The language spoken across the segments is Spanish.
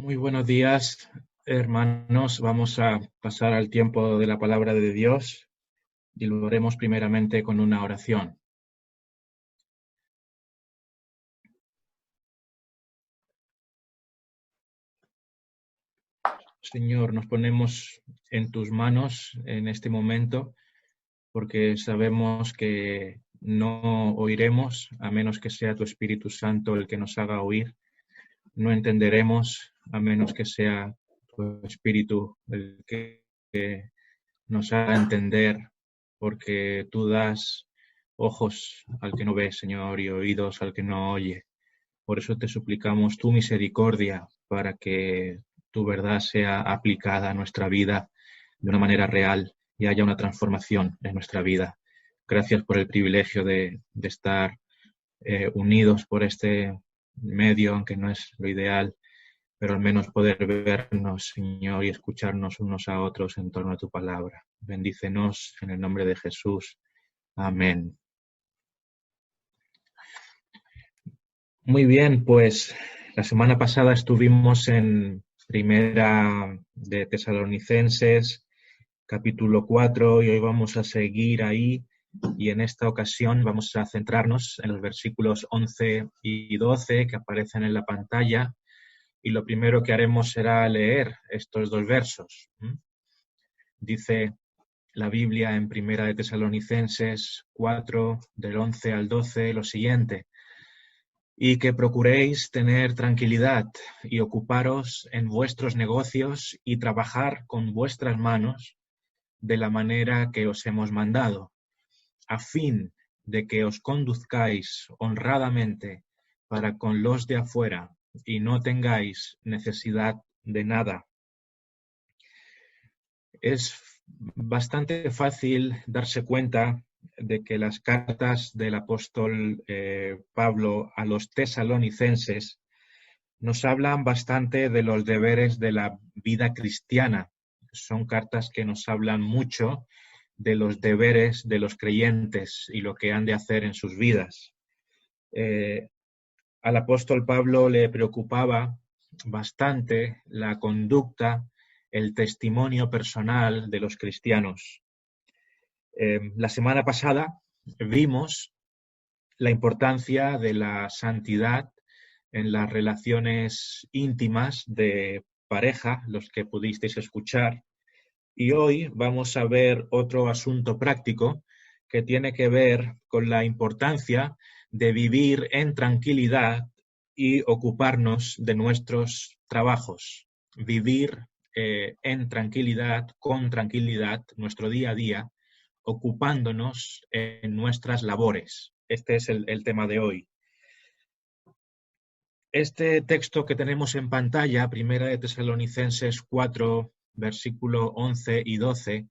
Muy buenos días, hermanos. Vamos a pasar al tiempo de la palabra de Dios y lo haremos primeramente con una oración. Señor, nos ponemos en tus manos en este momento porque sabemos que no oiremos a menos que sea tu Espíritu Santo el que nos haga oír. No entenderemos a menos que sea tu Espíritu el que nos haga entender, porque tú das ojos al que no ve, Señor, y oídos al que no oye. Por eso te suplicamos tu misericordia para que tu verdad sea aplicada a nuestra vida de una manera real y haya una transformación en nuestra vida. Gracias por el privilegio de estar unidos por este medio, aunque no es lo ideal, pero al menos poder vernos, Señor, y escucharnos unos a otros en torno a tu palabra. Bendícenos en el nombre de Jesús. Amén. Muy bien, pues la semana pasada estuvimos en Primera de Tesalonicenses, capítulo 4, y hoy vamos a seguir ahí, y en esta ocasión vamos a centrarnos en los versículos 11 y 12 que aparecen en la pantalla, y lo primero que haremos será leer estos dos versos. Dice la Biblia en Primera de Tesalonicenses 4, del 11 al 12, lo siguiente: y que procuréis tener tranquilidad y ocuparos en vuestros negocios y trabajar con vuestras manos de la manera que os hemos mandado, a fin de que os conduzcáis honradamente para con los de afuera y no tengáis necesidad de nada. Es bastante fácil darse cuenta de que las cartas del apóstol Pablo a los tesalonicenses nos hablan bastante de los deberes de la vida cristiana. Son cartas que nos hablan mucho de los deberes de los creyentes y lo que han de hacer en sus vidas. Al apóstol Pablo le preocupaba bastante la conducta, el testimonio personal de los cristianos. La semana pasada vimos la importancia de la santidad en las relaciones íntimas de pareja, los que pudisteis escuchar, y hoy vamos a ver otro asunto práctico que tiene que ver con la importancia de vivir en tranquilidad y ocuparnos de nuestros trabajos. Vivir en tranquilidad, con tranquilidad, nuestro día a día, ocupándonos en nuestras labores. Este es el tema de hoy. Este texto que tenemos en pantalla, Primera de Tesalonicenses 4, versículo 11 y 12,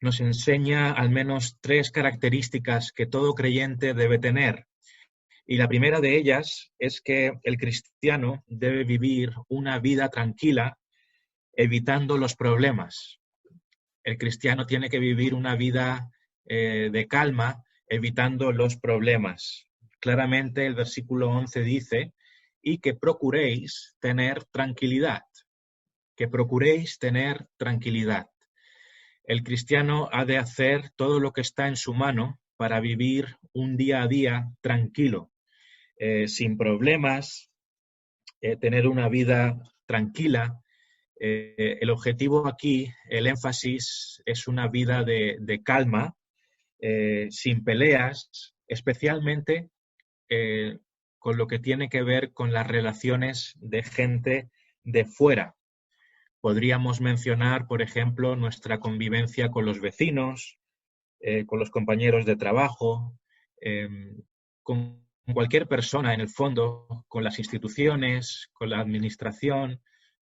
nos enseña al menos tres características que todo creyente debe tener. Y la primera de ellas es que el cristiano debe vivir una vida tranquila, evitando los problemas. El cristiano tiene que vivir una vida de calma, evitando los problemas. Claramente el versículo 11 dice: y que procuréis tener tranquilidad. Que procuréis tener tranquilidad. El cristiano ha de hacer todo lo que está en su mano para vivir un día a día tranquilo, sin problemas, tener una vida tranquila. El objetivo aquí, el énfasis, es una vida de calma, sin peleas, especialmente con lo que tiene que ver con las relaciones de gente de fuera. Podríamos mencionar, por ejemplo, nuestra convivencia con los vecinos, con los compañeros de trabajo, con cualquier persona, en el fondo, con las instituciones, con la administración,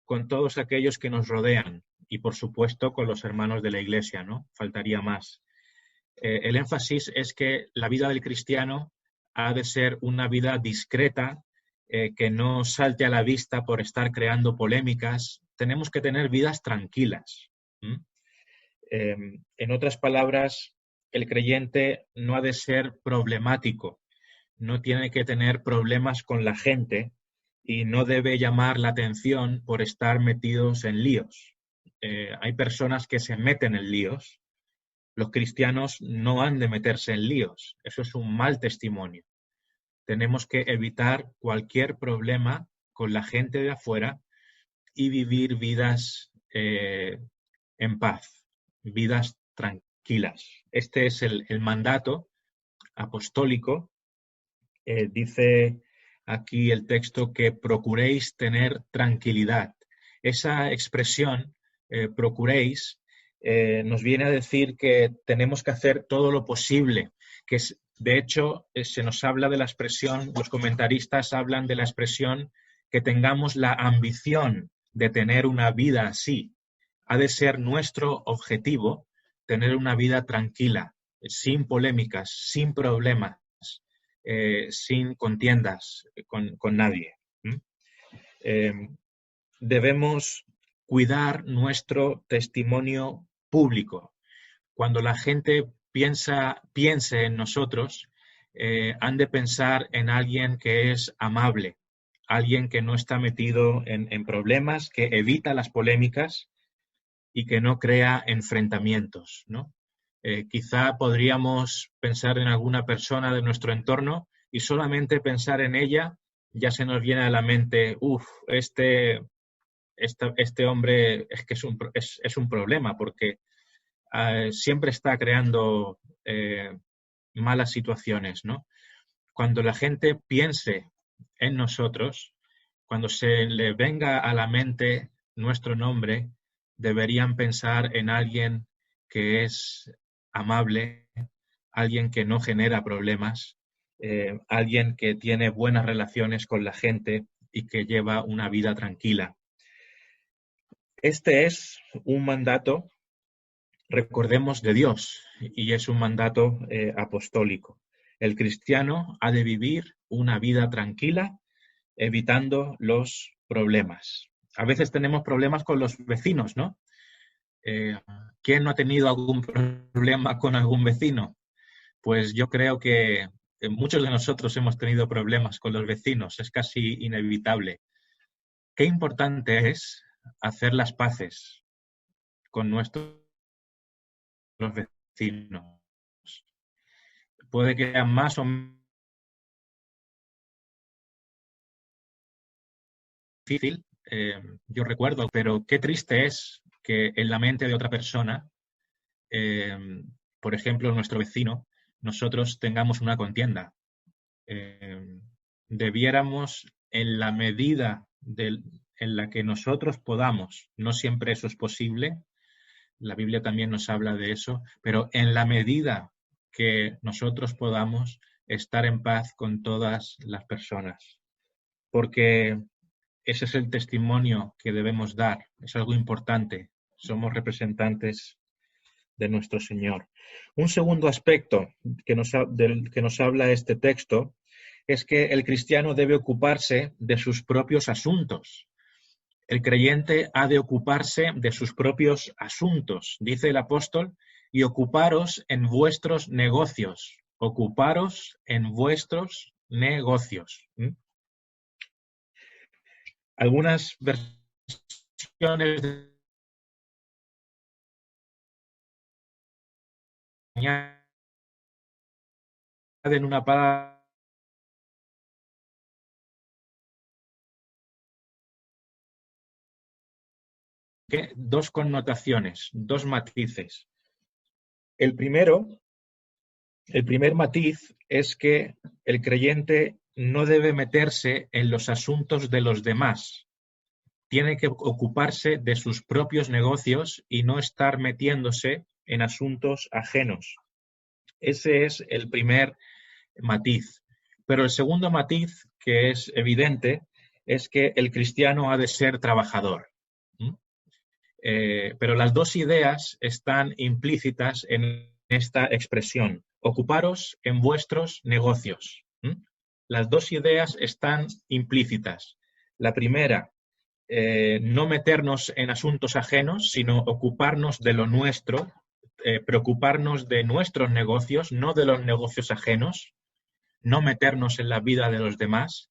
con todos aquellos que nos rodean y, por supuesto, con los hermanos de la Iglesia, ¿no? Faltaría más. El énfasis es que la vida del cristiano ha de ser una vida discreta, que no salte a la vista por estar creando polémicas. Tenemos que tener vidas tranquilas. En otras palabras, el creyente no ha de ser problemático, no tiene que tener problemas con la gente y no debe llamar la atención por estar metidos en líos. Hay personas que se meten en líos. Los cristianos no han de meterse en líos. Eso es un mal testimonio. Tenemos que evitar cualquier problema con la gente de afuera y vivir vidas en paz, vidas tranquilas. Este es el mandato apostólico. Dice aquí el texto que procuréis tener tranquilidad. Esa expresión, procuréis, nos viene a decir que tenemos que hacer todo lo posible, que de hecho se nos habla de la expresión, los comentaristas hablan de la expresión que tengamos la ambición de tener una vida así. Ha de ser nuestro objetivo tener una vida tranquila, sin polémicas, sin problemas, sin contiendas con nadie. Debemos cuidar nuestro testimonio público. Cuando la gente piense en nosotros, han de pensar en alguien que es amable, alguien que no está metido en problemas, que evita las polémicas y que no crea enfrentamientos, ¿no? Quizá podríamos pensar en alguna persona de nuestro entorno y solamente pensar en ella ya se nos viene a la mente, este hombre es que es un problema porque siempre está creando malas situaciones, ¿no? Cuando la gente piense en nosotros, cuando se le venga a la mente nuestro nombre, deberían pensar en alguien que es amable, alguien que no genera problemas, alguien que tiene buenas relaciones con la gente y que lleva una vida tranquila. Este es un mandato, recordemos, de Dios y es un mandato apostólico. El cristiano ha de vivir una vida tranquila, evitando los problemas. A veces tenemos problemas con los vecinos, ¿no? ¿Quién no ha tenido algún problema con algún vecino? Pues yo creo que muchos de nosotros hemos tenido problemas con los vecinos, es casi inevitable. Qué importante es hacer las paces con nuestros vecinos. Puede que sean más o menos difícil, yo recuerdo, pero qué triste es que en la mente de otra persona, por ejemplo, nuestro vecino, nosotros tengamos una contienda. Debiéramos, en la medida en la que nosotros podamos, no siempre eso es posible, la Biblia también nos habla de eso, pero en la medida que nosotros podamos estar en paz con todas las personas, porque ese es el testimonio que debemos dar, es algo importante, somos representantes de nuestro Señor. Un segundo aspecto del que nos habla este texto es que el cristiano debe ocuparse de sus propios asuntos. El creyente ha de ocuparse de sus propios asuntos, dice el apóstol, y ocuparos en vuestros negocios. Ocuparos en vuestros negocios. Algunas versiones añaden una palabra que dos connotaciones, dos matices. El primer matiz es que el creyente no debe meterse en los asuntos de los demás. Tiene que ocuparse de sus propios negocios y no estar metiéndose en asuntos ajenos. Ese es el primer matiz. Pero el segundo matiz, que es evidente, es que el cristiano ha de ser trabajador. Pero las dos ideas están implícitas en esta expresión. Ocuparos en vuestros negocios. Las dos ideas están implícitas. La primera, no meternos en asuntos ajenos, sino ocuparnos de lo nuestro, preocuparnos de nuestros negocios, no de los negocios ajenos, no meternos en la vida de los demás.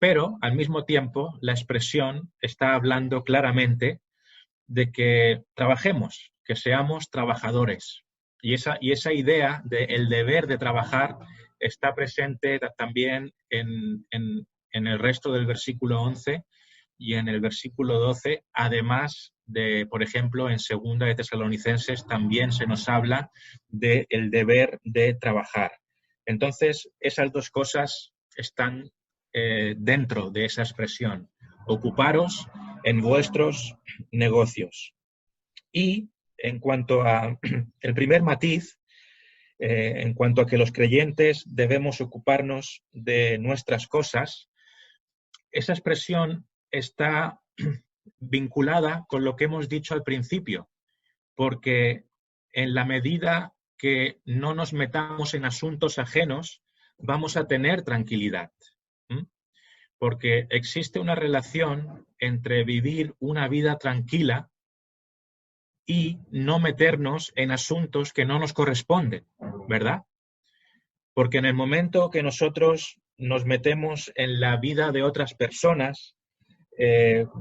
Pero, al mismo tiempo, la expresión está hablando claramente de que trabajemos, que seamos trabajadores. Y esa idea del deber de trabajar está presente también en el resto del versículo 11 y en el versículo 12, además de, por ejemplo, en Segunda de Tesalonicenses también se nos habla del deber de trabajar. Entonces, esas dos cosas están dentro de esa expresión. Ocuparos en vuestros negocios. Y en cuanto a el primer matiz, en cuanto a que los creyentes debemos ocuparnos de nuestras cosas, esa expresión está vinculada con lo que hemos dicho al principio, porque en la medida que no nos metamos en asuntos ajenos, vamos a tener tranquilidad. Porque existe una relación entre vivir una vida tranquila y no meternos en asuntos que no nos corresponden, ¿verdad? Porque en el momento que nosotros nos metemos en la vida de otras personas,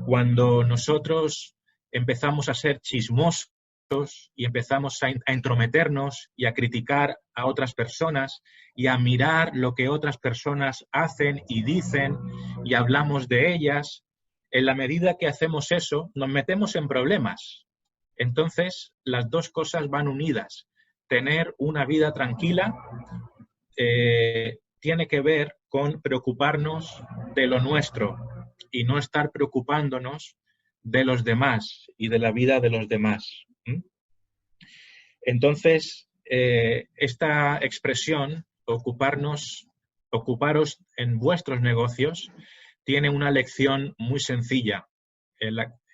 cuando nosotros empezamos a ser chismosos y empezamos a entrometernos y a criticar a otras personas y a mirar lo que otras personas hacen y dicen y hablamos de ellas, en la medida que hacemos eso, nos metemos en problemas. Entonces, las dos cosas van unidas. Tener una vida tranquila tiene que ver con preocuparnos de lo nuestro y no estar preocupándonos de los demás y de la vida de los demás. Entonces, esta expresión, ocuparos en vuestros negocios, tiene una lección muy sencilla.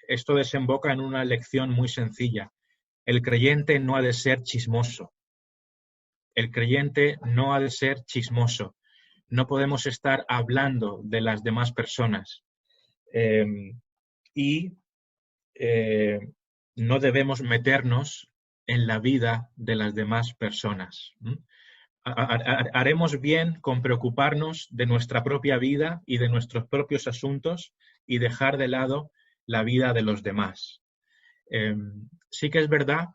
Esto desemboca en una lección muy sencilla. El creyente no ha de ser chismoso. El creyente no ha de ser chismoso. No podemos estar hablando de las demás personas. No debemos meternos en la vida de las demás personas. Haremos bien con preocuparnos de nuestra propia vida y de nuestros propios asuntos y dejar de lado la vida de los demás. Sí que es verdad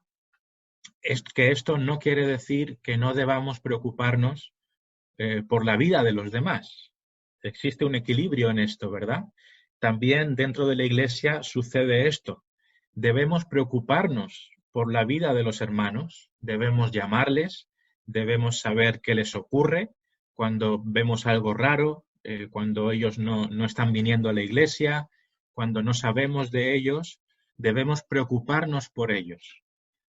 que esto no quiere decir que no debamos preocuparnos por la vida de los demás. Existe un equilibrio en esto, ¿verdad? También dentro de la Iglesia sucede esto. Debemos preocuparnos por la vida de los hermanos, debemos llamarles, debemos saber qué les ocurre cuando vemos algo raro, cuando ellos no están viniendo a la Iglesia, cuando no sabemos de ellos, debemos preocuparnos por ellos.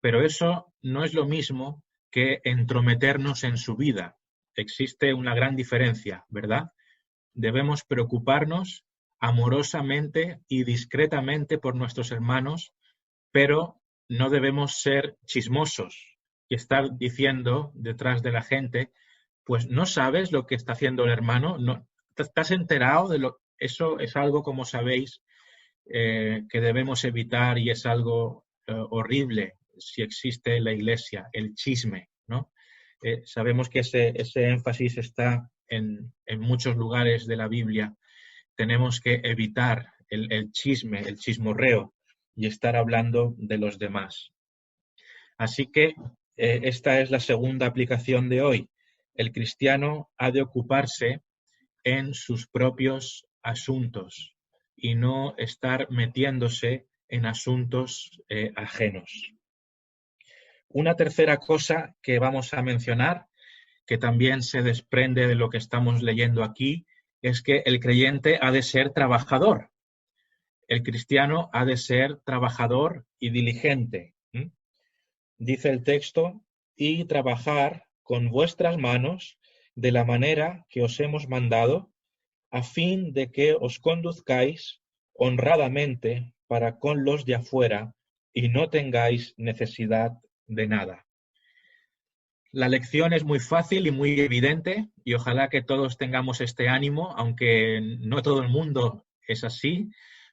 Pero eso no es lo mismo que entrometernos en su vida. Existe una gran diferencia, ¿verdad? Debemos preocuparnos amorosamente y discretamente por nuestros hermanos, pero no debemos ser chismosos y estar diciendo detrás de la gente, pues no sabes lo que está haciendo el hermano, no, ¿estás enterado de lo? Eso es algo, como sabéis, que debemos evitar y es algo horrible si existe en la Iglesia, el chisme, ¿no? Sabemos que ese énfasis está en muchos lugares de la Biblia. Tenemos que evitar el chisme, el chismorreo y estar hablando de los demás. Así que esta es la segunda aplicación de hoy. El cristiano ha de ocuparse en sus propios asuntos y no estar metiéndose en asuntos ajenos. Una tercera cosa que vamos a mencionar, que también se desprende de lo que estamos leyendo aquí, es que el creyente ha de ser trabajador. El cristiano ha de ser trabajador y diligente. Dice el texto, y trabajar con vuestras manos de la manera que os hemos mandado, a fin de que os conduzcáis honradamente para con los de afuera y no tengáis necesidad de nada. La lección es muy fácil y muy evidente y ojalá que todos tengamos este ánimo, aunque no todo el mundo es así,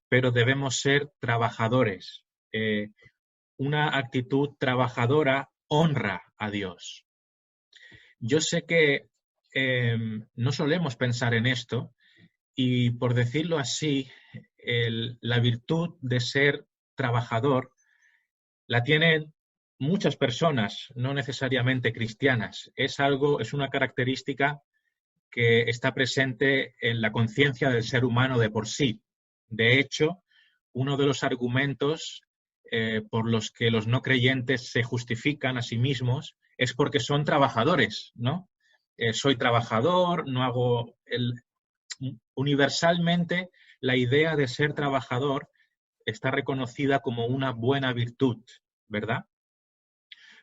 pero debemos ser trabajadores. Una actitud trabajadora honra a Dios. Yo sé que no solemos pensar en esto Y por decirlo así, la virtud de ser trabajador la tienen muchas personas, no necesariamente cristianas. Es una característica que está presente en la conciencia del ser humano de por sí. De hecho, uno de los argumentos por los que los no creyentes se justifican a sí mismos es porque son trabajadores, ¿no? Soy trabajador, no hago universalmente la idea de ser trabajador está reconocida como una buena virtud, ¿verdad?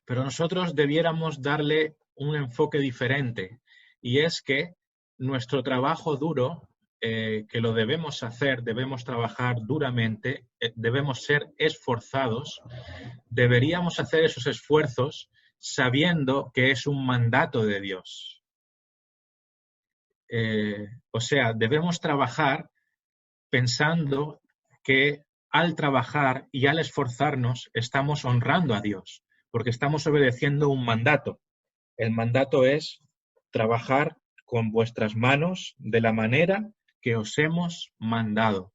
Pero nosotros debiéramos darle un enfoque diferente, y es que nuestro trabajo duro, que lo debemos hacer, debemos trabajar duramente, debemos ser esforzados, deberíamos hacer esos esfuerzos sabiendo que es un mandato de Dios. O sea, debemos trabajar pensando que al trabajar y al esforzarnos estamos honrando a Dios, porque estamos obedeciendo un mandato. El mandato es trabajar con vuestras manos de la manera que os hemos mandado.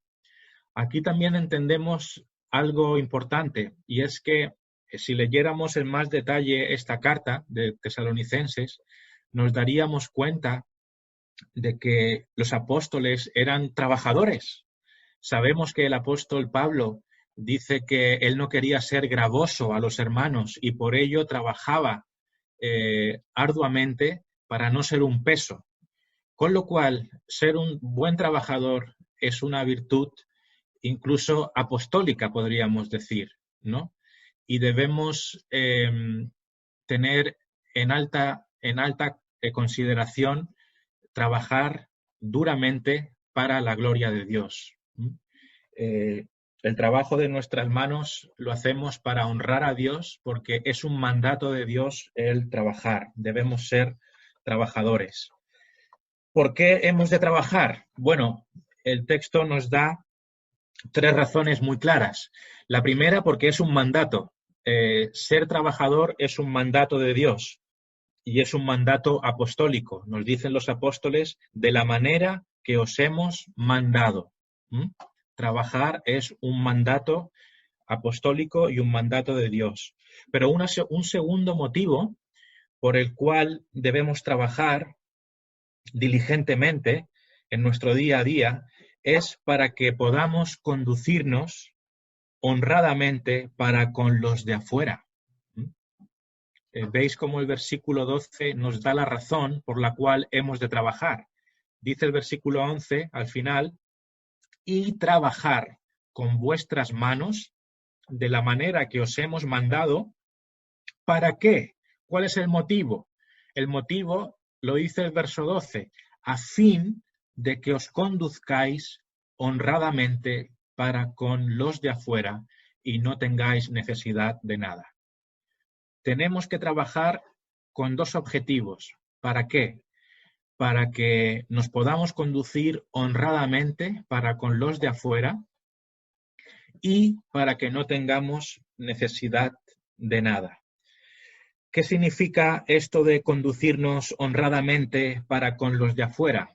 Aquí también entendemos algo importante, y es que si leyéramos en más detalle esta carta de Tesalonicenses, nos daríamos cuenta de que los apóstoles eran trabajadores. Sabemos que el apóstol Pablo dice que él no quería ser gravoso a los hermanos y por ello trabajaba arduamente para no ser un peso. Con lo cual, ser un buen trabajador es una virtud incluso apostólica, podríamos decir, ¿no? Y debemos tener en alta consideración trabajar duramente para la gloria de Dios. El trabajo de nuestras manos lo hacemos para honrar a Dios porque es un mandato de Dios el trabajar. Debemos ser trabajadores. ¿Por qué hemos de trabajar? Bueno, el texto nos da 3 razones muy claras. La primera, porque es un mandato. Ser trabajador es un mandato de Dios y es un mandato apostólico. Nos dicen los apóstoles, de la manera que os hemos mandado. Trabajar es un mandato apostólico y un mandato de Dios. Pero un segundo motivo por el cual debemos trabajar diligentemente en nuestro día a día es para que podamos conducirnos honradamente para con los de afuera. Veis cómo el versículo 12 nos da la razón por la cual hemos de trabajar. Dice el versículo 11 al final, y trabajar con vuestras manos de la manera que os hemos mandado. ¿Para qué? ¿Cuál es el motivo? El motivo lo dice el verso 12, a fin de que os conduzcáis honradamente para con los de afuera y no tengáis necesidad de nada. Tenemos que trabajar con 2 objetivos. ¿Para qué? Para que nos podamos conducir honradamente para con los de afuera y para que no tengamos necesidad de nada. ¿Qué significa esto de conducirnos honradamente para con los de afuera?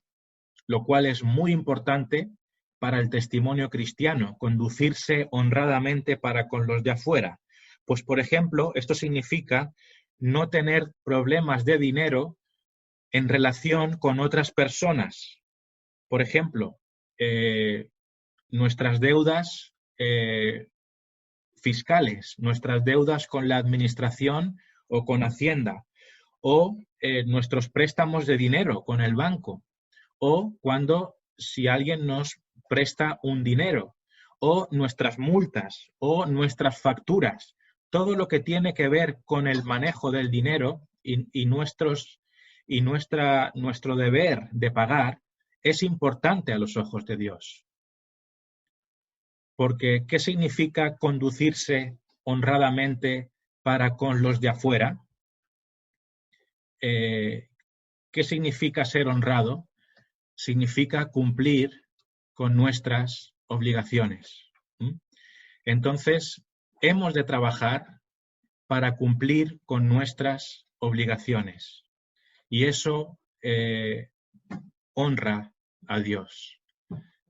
Lo cual es muy importante para el testimonio cristiano, conducirse honradamente para con los de afuera. Pues, por ejemplo, esto significa no tener problemas de dinero en relación con otras personas. Por ejemplo, nuestras deudas fiscales, nuestras deudas con la administración o con Hacienda, o nuestros préstamos de dinero con el banco, o si alguien nos presta un dinero, o nuestras multas, o nuestras facturas, todo lo que tiene que ver con el manejo del dinero y nuestro deber de pagar es importante a los ojos de Dios. Porque, ¿qué significa conducirse honradamente para con los de afuera? ¿Qué significa ser honrado? Significa cumplir con nuestras obligaciones. Entonces, hemos de trabajar para cumplir con nuestras obligaciones. Y eso honra a Dios.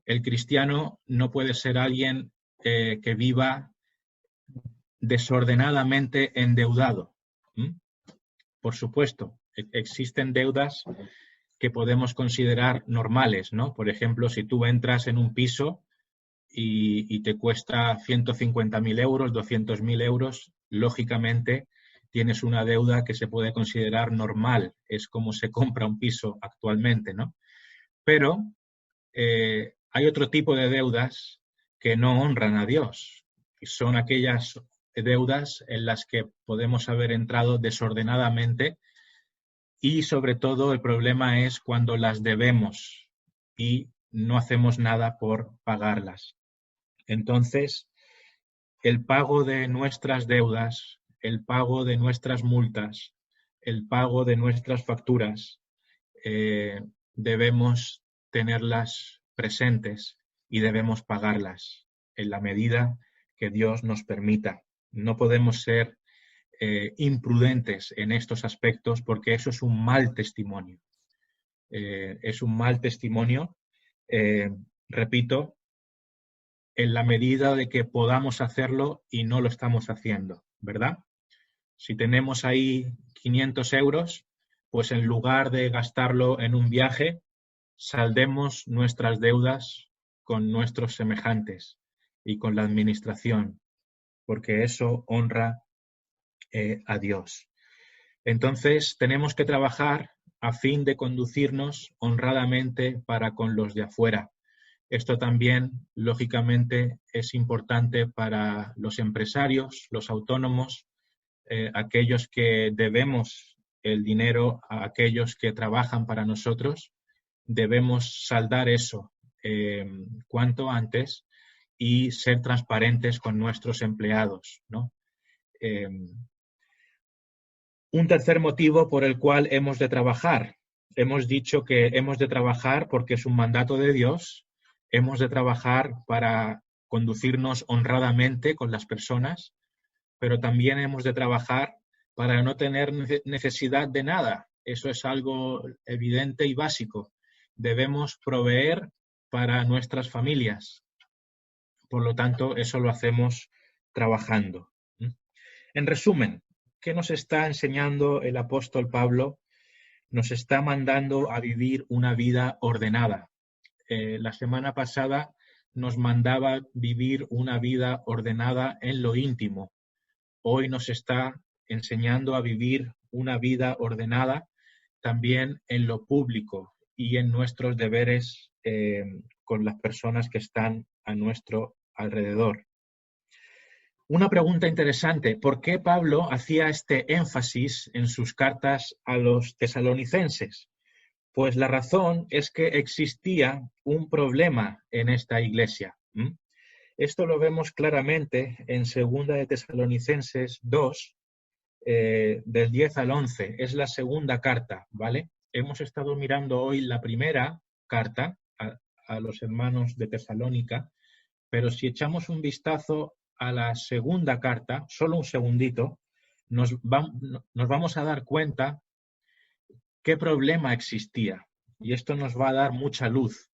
El cristiano no puede ser alguien que viva desordenadamente endeudado. ¿Mm? Por supuesto, existen deudas que podemos considerar normales, ¿no? Por ejemplo, si tú entras en un piso y te cuesta 150.000 euros, 200.000 euros, lógicamente tienes una deuda que se puede considerar normal. Es como se compra un piso actualmente, ¿no? Pero hay otro tipo de deudas que no honran a Dios. Y son aquellas deudas en las que podemos haber entrado desordenadamente y sobre todo el problema es cuando las debemos y no hacemos nada por pagarlas. Entonces, el pago de nuestras deudas, el pago de nuestras multas, el pago de nuestras facturas, debemos tenerlas presentes y debemos pagarlas en la medida que Dios nos permita. No podemos ser imprudentes en estos aspectos porque eso es un mal testimonio. Es un mal testimonio, repito, en la medida de que podamos hacerlo y no lo estamos haciendo, ¿verdad? Si tenemos ahí 500 euros, pues en lugar de gastarlo en un viaje, saldemos nuestras deudas con nuestros semejantes y con la administración, porque eso honra a Dios. Entonces, tenemos que trabajar a fin de conducirnos honradamente para con los de afuera. Esto también, lógicamente, es importante para los empresarios, los autónomos, aquellos que debemos el dinero a aquellos que trabajan para nosotros. Debemos saldar eso cuanto antes y ser transparentes con nuestros empleados, ¿no? Un tercer motivo por el cual hemos de trabajar. Hemos dicho que hemos de trabajar porque es un mandato de Dios. Hemos de trabajar para conducirnos honradamente con las personas, pero también hemos de trabajar para no tener necesidad de nada. Eso es algo evidente y básico. Debemos proveer para nuestras familias. Por lo tanto, eso lo hacemos trabajando. En resumen, ¿qué nos está enseñando el apóstol Pablo? Nos está mandando a vivir una vida ordenada. La semana pasada nos mandaba vivir una vida ordenada en lo íntimo. Hoy nos está enseñando a vivir una vida ordenada también en lo público y en nuestros deberes con las personas que están a nuestro alrededor. Una pregunta interesante, ¿por qué Pablo hacía este énfasis en sus cartas a los tesalonicenses? Pues la razón es que existía un problema en esta iglesia. Esto lo vemos claramente en 2 de Tesalonicenses 2, del 10 al 11. Es la segunda carta, ¿vale? Hemos estado mirando hoy la primera carta a los hermanos de Tesalónica, pero si echamos un vistazo a la segunda carta, solo un segundito, nos vamos a dar cuenta qué problema existía. Y esto nos va a dar mucha luz.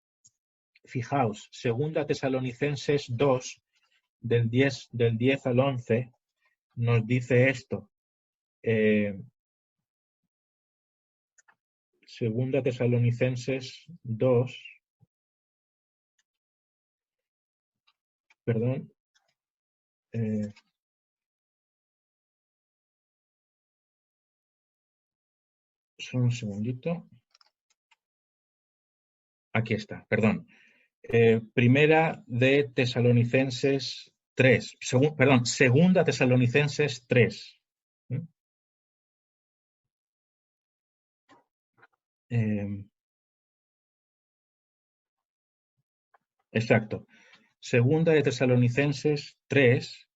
Fijaos, 2 Tesalonicenses 2, del 10 al 11, nos dice esto. 2 Tesalonicenses 2, perdón, solo un segundito. Aquí está, perdón. Primera de Tesalonicenses 3, Segunda Tesalonicenses 3. Exacto. Segunda de Tesalonicenses 3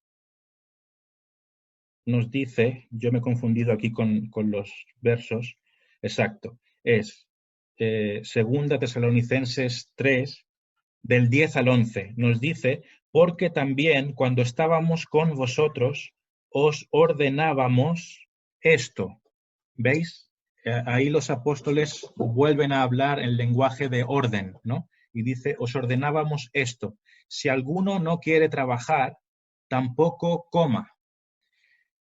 nos dice, yo me he confundido aquí con los versos, exacto, es Segunda Tesalonicenses 3, del 10 al 11, nos dice, porque también cuando estábamos con vosotros os ordenábamos esto. ¿Veis? Ahí los apóstoles vuelven a hablar en lenguaje de orden, ¿no? y dice, os ordenábamos esto, si alguno no quiere trabajar, tampoco coma.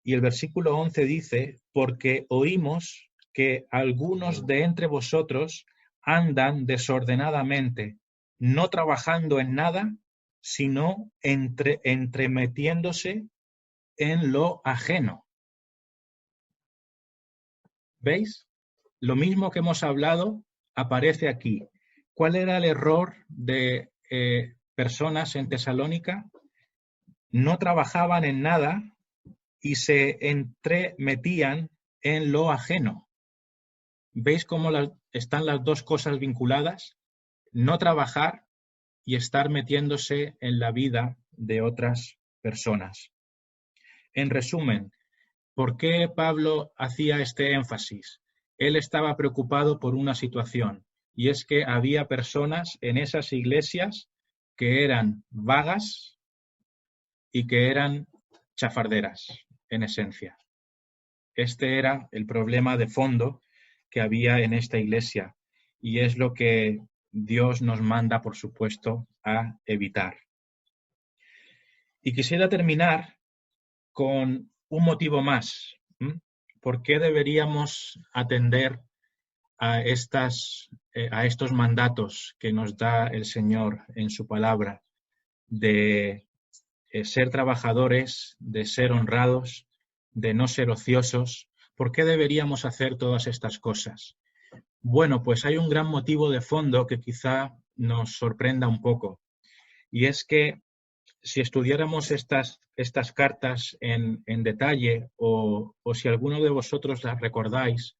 Y el versículo 11 dice, porque oímos que algunos de entre vosotros andan desordenadamente, no trabajando en nada, sino entremetiéndose en lo ajeno. ¿Veis? Lo mismo que hemos hablado aparece aquí. ¿Cuál era el error de personas en Tesalónica? No trabajaban en nada y se entremetían en lo ajeno. ¿Veis cómo están las dos cosas vinculadas? No trabajar y estar metiéndose en la vida de otras personas. En resumen, ¿por qué Pablo hacía este énfasis? Él estaba preocupado por una situación, y es que había personas en esas iglesias que eran vagas y que eran chafarderas, en esencia. Este era el problema de fondo que había en esta iglesia, y es lo que Dios nos manda, por supuesto, a evitar. Y quisiera terminar con un motivo más. ¿Por qué deberíamos atender a estos mandatos que nos da el Señor en su palabra de ser trabajadores, de ser honrados, de no ser ociosos? ¿Por qué deberíamos hacer todas estas cosas? Bueno, pues hay un gran motivo de fondo que quizá nos sorprenda un poco, y es que si estudiáramos estas cartas en detalle, o si alguno de vosotros las recordáis,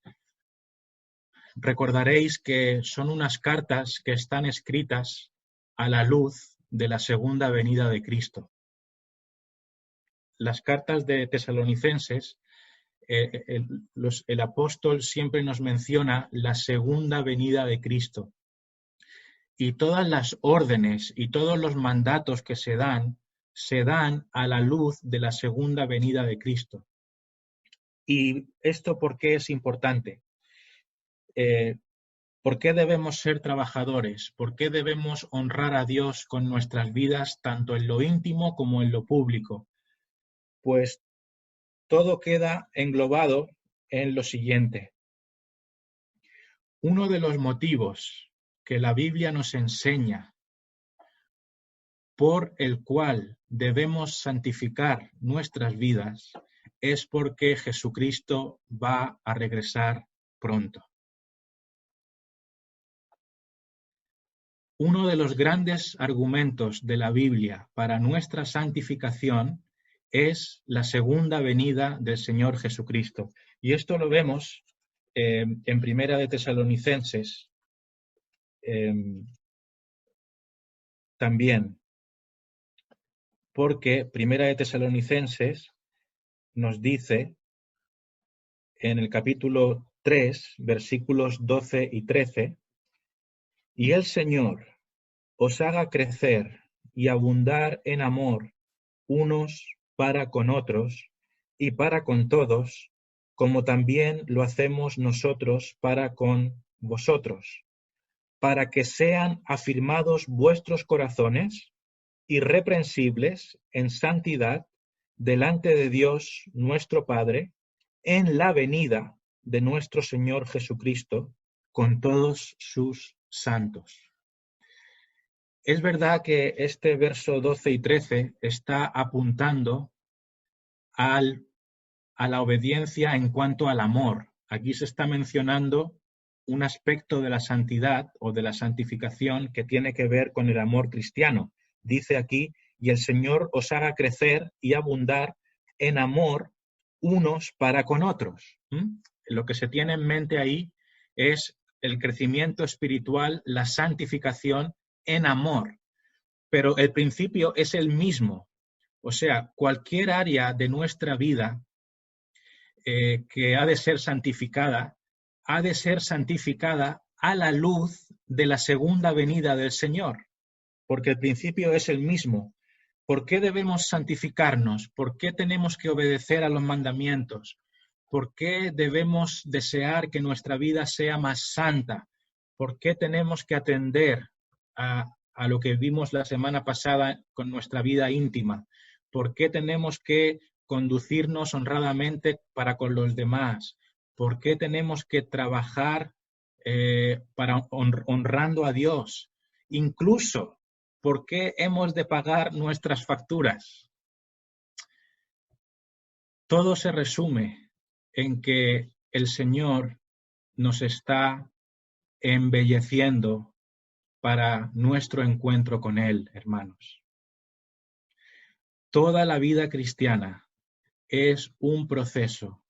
recordaréis que son unas cartas que están escritas a la luz de la segunda venida de Cristo. Las cartas de Tesalonicenses, el apóstol siempre nos menciona la segunda venida de Cristo. Y todas las órdenes y todos los mandatos que se dan a la luz de la segunda venida de Cristo. ¿Y esto por qué es importante? ¿Por qué debemos ser trabajadores? ¿Por qué debemos honrar a Dios con nuestras vidas, tanto en lo íntimo como en lo público? Pues todo queda englobado en lo siguiente. Uno de los motivos que la Biblia nos enseña por el cual debemos santificar nuestras vidas es porque Jesucristo va a regresar pronto. Uno de los grandes argumentos de la Biblia para nuestra santificación es la segunda venida del Señor Jesucristo. Y esto lo vemos en Primera de Tesalonicenses también, porque Primera de Tesalonicenses nos dice en el capítulo 3, versículos 12 y 13, y el Señor os haga crecer y abundar en amor unos para con otros y para con todos, como también lo hacemos nosotros para con vosotros, para que sean afirmados vuestros corazones, irreprensibles en santidad, delante de Dios nuestro Padre, en la venida de nuestro Señor Jesucristo, con todos sus santos. Es verdad que este verso 12 y 13 está apuntando a la obediencia en cuanto al amor. Aquí se está mencionando un aspecto de la santidad o de la santificación que tiene que ver con el amor cristiano. Dice aquí, y el Señor os haga crecer y abundar en amor unos para con otros. Lo que se tiene en mente ahí es el crecimiento espiritual, la santificación en amor. Pero el principio es el mismo. O sea, cualquier área de nuestra vida que ha de ser santificada a la luz de la segunda venida del Señor, porque el principio es el mismo. ¿Por qué debemos santificarnos? ¿Por qué tenemos que obedecer a los mandamientos? ¿Por qué debemos desear que nuestra vida sea más santa? ¿Por qué tenemos que atender a lo que vimos la semana pasada con nuestra vida íntima? ¿Por qué tenemos que conducirnos honradamente para con los demás? ¿Por qué tenemos que trabajar honrando a Dios? Incluso, ¿por qué hemos de pagar nuestras facturas? Todo se resume en que el Señor nos está embelleciendo para nuestro encuentro con Él, hermanos. Toda la vida cristiana es un proceso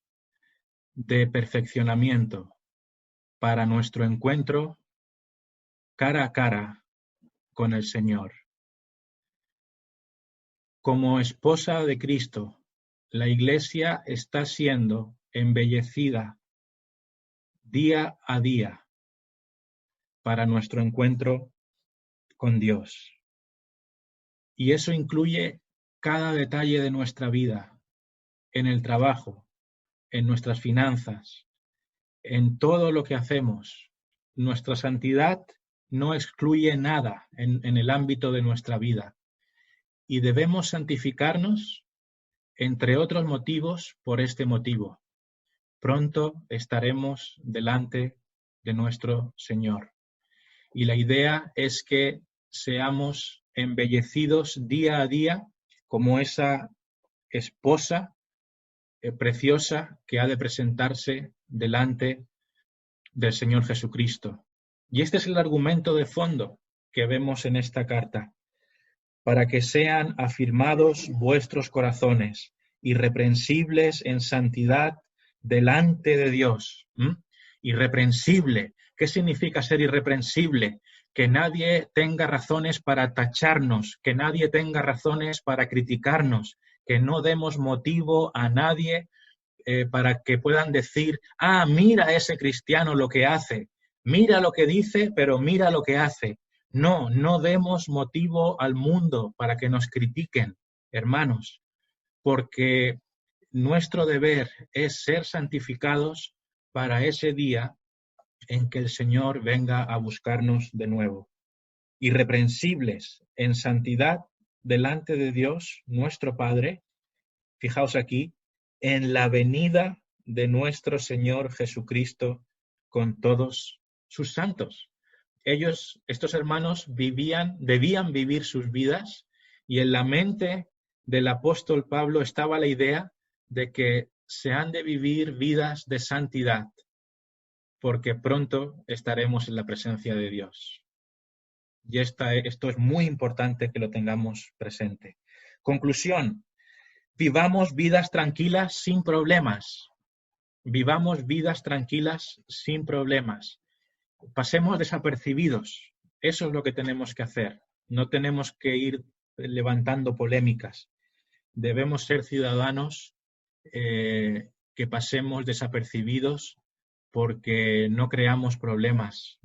de perfeccionamiento para nuestro encuentro cara a cara con el Señor. Como esposa de Cristo, la Iglesia está siendo embellecida día a día para nuestro encuentro con Dios. Y eso incluye cada detalle de nuestra vida, en el trabajo, en nuestras finanzas, en todo lo que hacemos. Nuestra santidad no excluye nada en el ámbito de nuestra vida. Y debemos santificarnos, entre otros motivos, por este motivo. Pronto estaremos delante de nuestro Señor. Y la idea es que seamos embellecidos día a día como esa esposa preciosa que ha de presentarse delante del Señor Jesucristo. Y este es el argumento de fondo que vemos en esta carta. Para que sean afirmados vuestros corazones, irreprensibles en santidad delante de Dios. Irreprensible. ¿Qué significa ser irreprensible? Que nadie tenga razones para tacharnos, que nadie tenga razones para criticarnos, que no demos motivo a nadie para que puedan decir, mira ese cristiano lo que hace, mira lo que dice, pero mira lo que hace. No, no demos motivo al mundo para que nos critiquen, hermanos, porque nuestro deber es ser santificados para ese día en que el Señor venga a buscarnos de nuevo. Irreprensibles en santidad delante de Dios, nuestro Padre, fijaos aquí, en la venida de nuestro Señor Jesucristo con todos sus santos. Estos hermanos debían vivir sus vidas, y en la mente del apóstol Pablo estaba la idea de que se han de vivir vidas de santidad, porque pronto estaremos en la presencia de Dios. Y esto es muy importante que lo tengamos presente. Conclusión: vivamos vidas tranquilas sin problemas. Vivamos vidas tranquilas sin problemas. Pasemos desapercibidos. Eso es lo que tenemos que hacer. No tenemos que ir levantando polémicas. Debemos ser ciudadanos que pasemos desapercibidos porque no creamos problemas.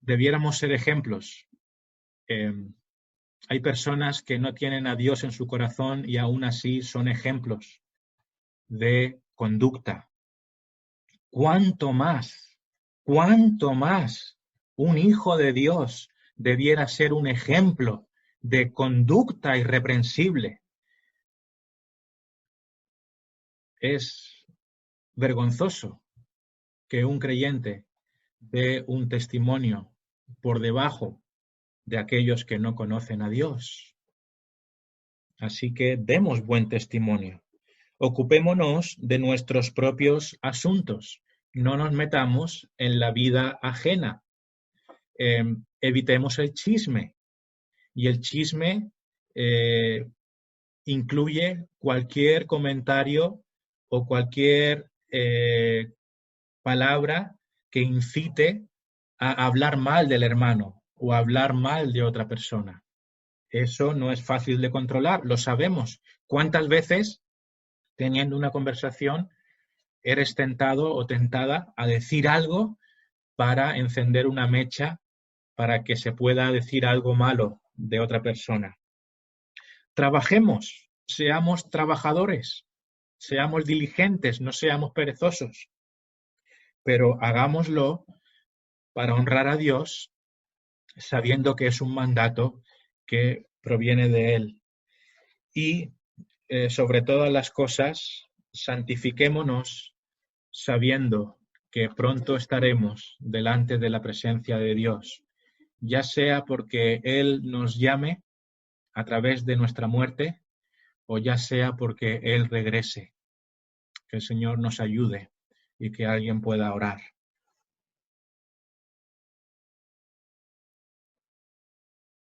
Debiéramos ser ejemplos. Hay personas que no tienen a Dios en su corazón y aún así son ejemplos de conducta. ¿Cuánto más un hijo de Dios debiera ser un ejemplo de conducta irreprensible? Es vergonzoso que un creyente dé un testimonio por debajo de aquellos que no conocen a Dios. Así que demos buen testimonio. Ocupémonos de nuestros propios asuntos. No nos metamos en la vida ajena. Evitemos el chisme. Y el chisme incluye cualquier comentario o cualquier palabra que incite a hablar mal del hermano o a hablar mal de otra persona. Eso no es fácil de controlar, lo sabemos. ¿Cuántas veces, teniendo una conversación, eres tentado o tentada a decir algo para encender una mecha para que se pueda decir algo malo de otra persona? Trabajemos, seamos trabajadores, seamos diligentes, no seamos perezosos, pero hagámoslo para honrar a Dios, sabiendo que es un mandato que proviene de Él. Y sobre todas las cosas, santifiquémonos sabiendo que pronto estaremos delante de la presencia de Dios, ya sea porque Él nos llame a través de nuestra muerte o ya sea porque Él regrese. Que el Señor nos ayude y que alguien pueda orar.